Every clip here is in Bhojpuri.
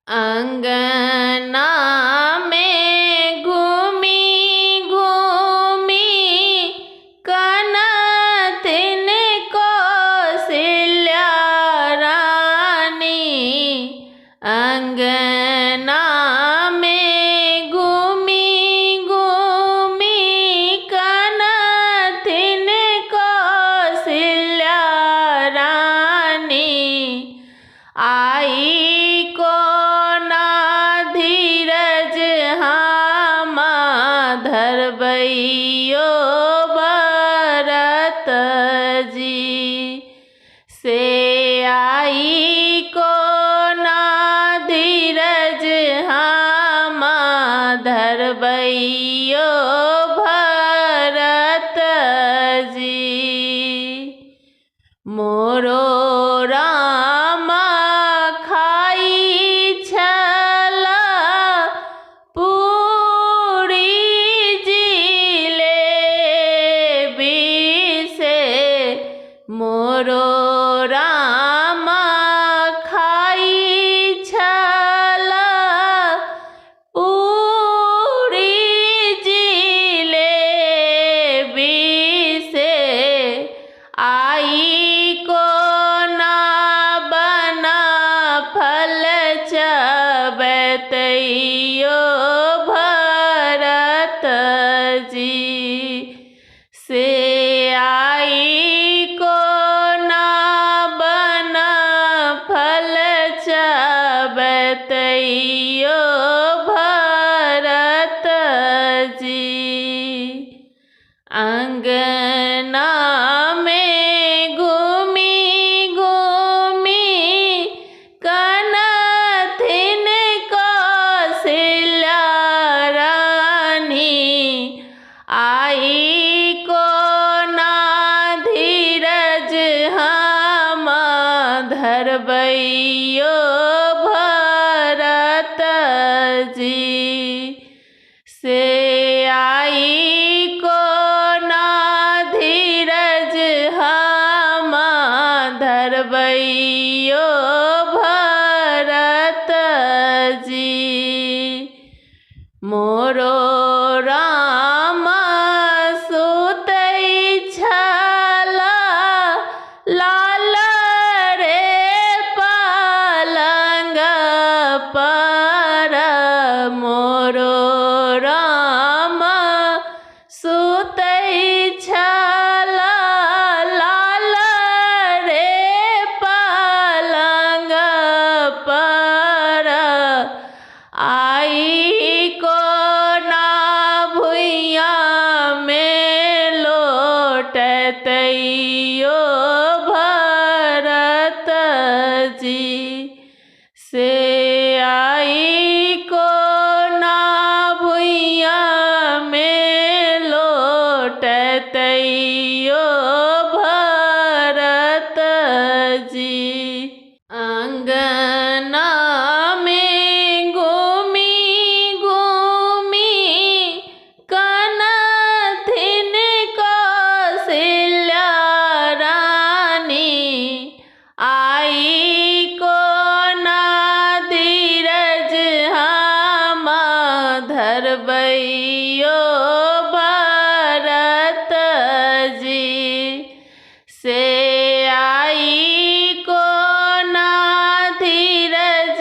अंगना में घूमी घूमी कनतिन कौशल्या रानी। अंगना में घूमी घूमी कनतिन कौशल्या रानी। आई को धीरज हामा धरबैयो भरत जी से। आई को धीरज हामा धरबैयो भरत जी। मोरो रामा खाई छला पूरी जिलेबी से। मोरो रामा खाई छला पूरी जिलेबी से। आई को बना फल चबतैयो भरत जी से। आई को बना फल चबतैयो भरत जी। अंगना में घूमी घूमी कनतिन कौशल्या रानी। आई को धीरज हामा धरबैयो भरत जी से। आई को धीरज हामा धरबैयो भरत जी। मोरो रामा सुतै छला लाल रे पलंग पर। मोरो रामा सुतै छला लाल रे पलंग पर। आई को भुइया में लोटतैयो भरत जी से। आई को भुइया में लोटतैयो भरत जी। अंगना में घूमी घूमी कनतिन कौशल्या रानी। आई को धीरज हामा धरबैयो भरत जी से। आई को धीरज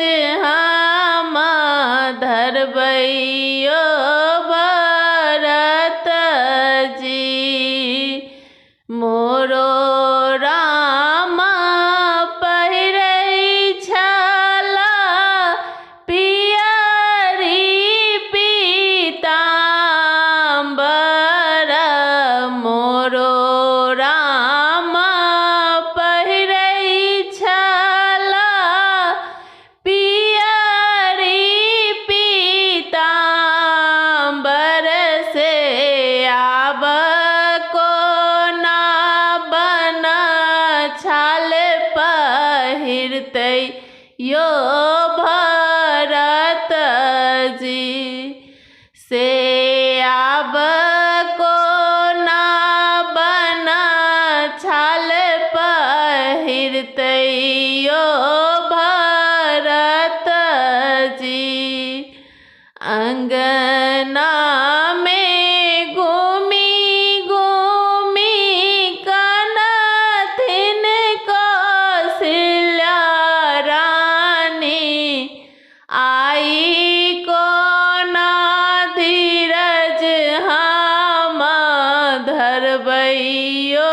धरबैयो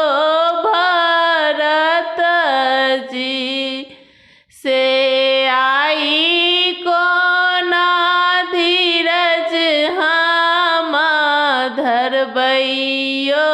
भरत जी से आई कोना धीरज हम धरबैयो